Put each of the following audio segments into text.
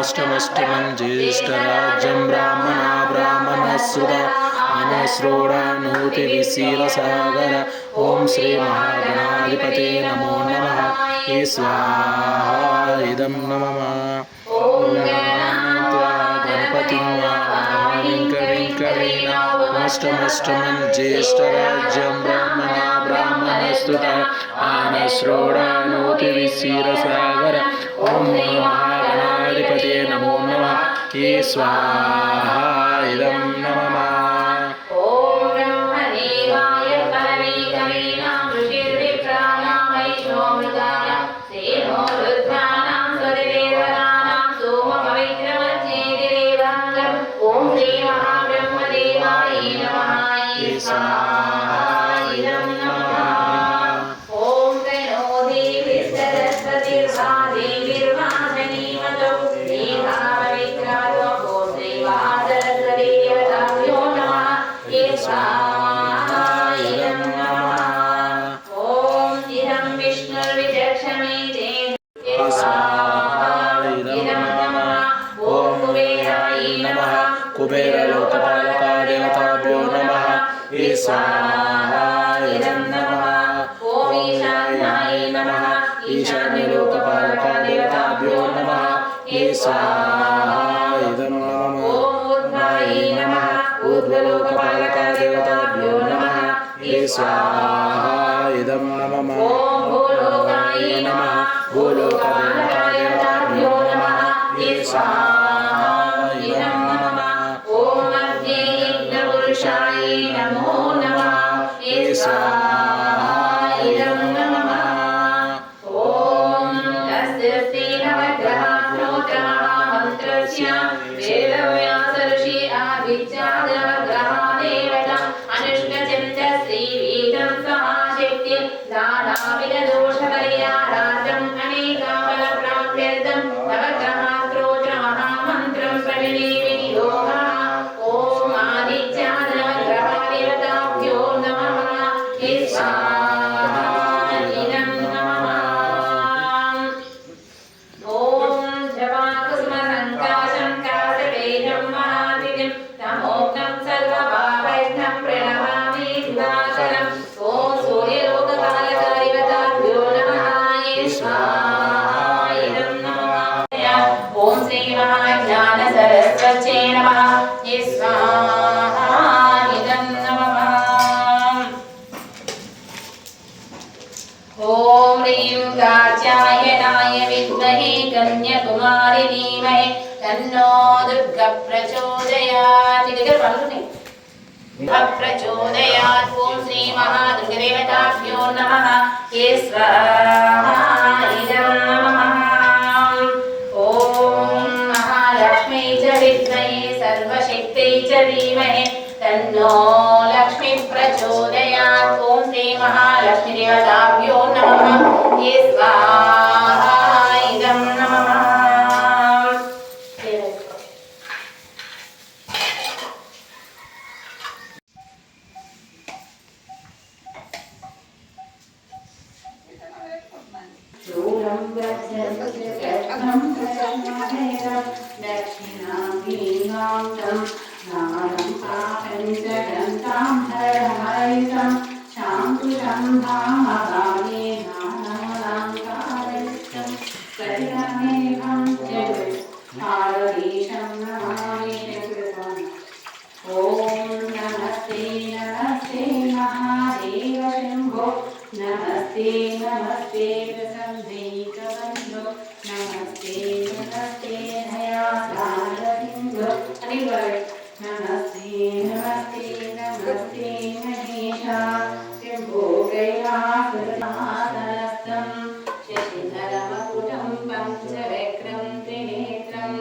अष्टमष्टमं ज्येष्ठराज्यं ब्राह्मणा ब्राह्मणसुता अनश्रोणानूति विशीलसागर। ओं श्री महागणाधिपते नमो नमः। स्वाहा इदं नमः ॐ गणपतिं वाहनं कविं कवीनामुपमश्रवस्तमं ज्येष्ठराज्यं ब्राह्मणस्तुतः आनश्रोणानोतिविशिरसागर ॐ महागणाधिपतये नमो नमः स्वाहा इदं नमः कुबेरलोकपालकादेवताभ्यो नमः स्वाहा इदं नमः ॐ ईशान्याय नमः ईशान्यलोकपालकादेवताभ्यो नमः स्वाहा इदं नमः ॐ ऊर्ध्वाय नमः ऊर्ध्वलोकपालकादेवताभ्यो नमः स्वाहा इदं नमः ॐ भूलोकाय नमः भूलोकपालकादेवताभ्यो नमः स्वाहा इदं नमः नमो नमः स्वाहा इदं नमः ॐ तस्य नवग्रहान्नोत्रमहामन्त्रस्य वेदव्यासऋषि आदित्याग्रहादेवता अनुष्ठचन्द्रश्रीवीतं समाशक्ति दानाविदोषपरिहारार्थम् अनेकाफलप्राप्त्यर्थं नवग्रहास्त्रोत्रमहामन्त्रं प्रणिने विनियोगः सरस्वत्यै नमः स्वाहा इदं नमः ॐ ह्रीं कात्यायनाय विद्महे कन्याकुमारी धीमहि तन्नो दुर्गा प्रचोदयात् प्रचोदयात् ॐ श्री महादुर्गदेवताभ्यो नमः स्वाहा इदं नमः सर्वशक्त्यै च धीमहि तन्नो लक्ष्मी प्रचोदयात् ॐ श्री महालक्ष्मीदेवताभ्यो नमः स्वाहा इदं नमः दक्षिणाभिनां नादं पापञ्चगन्तां हरहरितं शाङ्कुशं धामगाने नानालङ्कारयुक्तं परिणमेहं जगत् भारतीशं नमामि कृपम् ॐ नमस्ते नमस्ते महादेव शम्भो नमस्ते नमस्ते प्रसन्नैकबन्धो नमस्ते नमस्ते दयासारसिन्धो नमस्ते नमस्ते नमस्ते महेशा शम्भो कैलासनाथं शशिधरमकुटं पञ्चवक्त्रं त्रिनेत्रं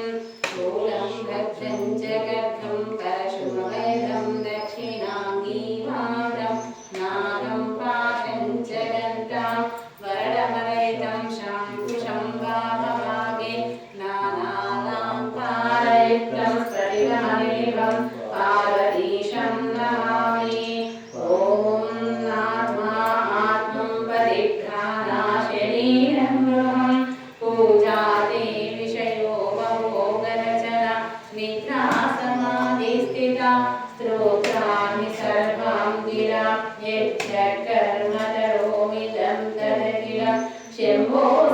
शूलं भद्रं च गर्भं परशुभवैरं दक्षिणाङ्गीवारं नागं पाशं च गन्तां वरदमवैतं शाङ्कुशं वामभागे नानालङ्कारयुक्तं स्फटिकमणिनिभं पार्वतीशं शम्भो